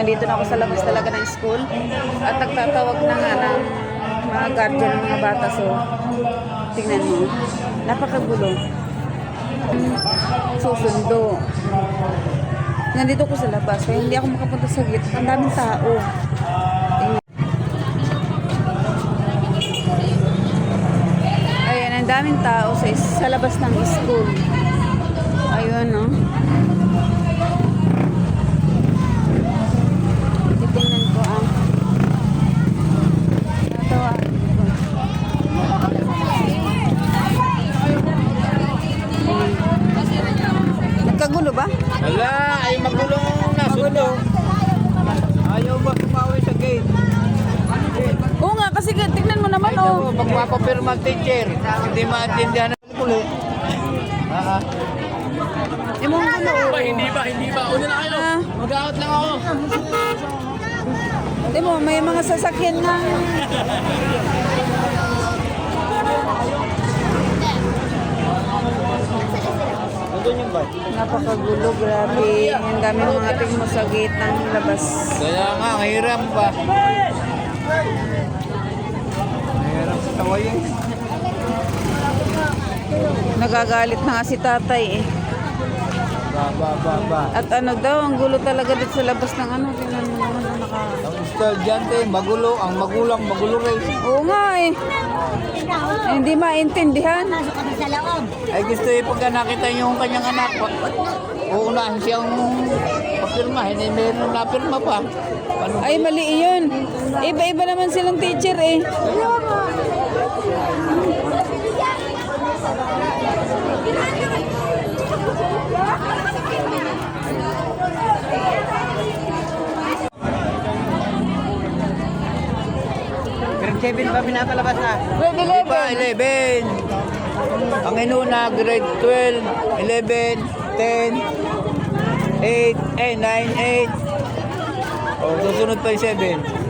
nandito na ako sa labas talaga ng school. At nagtatawag na nga ng mga guardian ng mga bata. So, tingnan mo. Napakagulo. Susundo. Nandito ko sa labas. Kaya hindi ako makapunta sa gate. Ang daming tao. Tingnan. Ayan, ang daming tao sa labas ng school. Ayun, no? Titingnan ko ang natawa. Nagkagulo ba? Wala, ay magulong nasundo. Ayaw ba kumawi sa gate? Oo nga, kasi tingnan mo naman, oh. Pag mapapirma teacher, hindi maintindihan ng kulit. Di mo nga, oh. Hindi ba? Una na kayo. Mag-out lang ako. Di mo, may mga sasakyan nga. Nandun yung bike. Napakagulo, grabe. Ang daming mga tingmo sa gate ng labas. Kaya nga, ang hirap ba? Mahirap sa tawayin. Nagagalit na nga si tatay, eh. Ba. At ano daw, ang gulo talaga dito sa labas ng ano. Tingnan mo naman ang naka... Ang estudyante, magulo. Ang magulang, magulo rin. Oo nga, eh. Hindi maintindihan. Ay gusto pagka nakita yung kanyang anak, uunahin siyang papirma, hindi meron na pirma pa. Ano? Ay, mali yun. Iba-iba naman silang teacher, eh. Grade 7 pa pinakalabas na? Grade Di ba, 11. Ang inuna, grade 12, 11, 10, 8, 9, 8. O, susunod pa yung 7.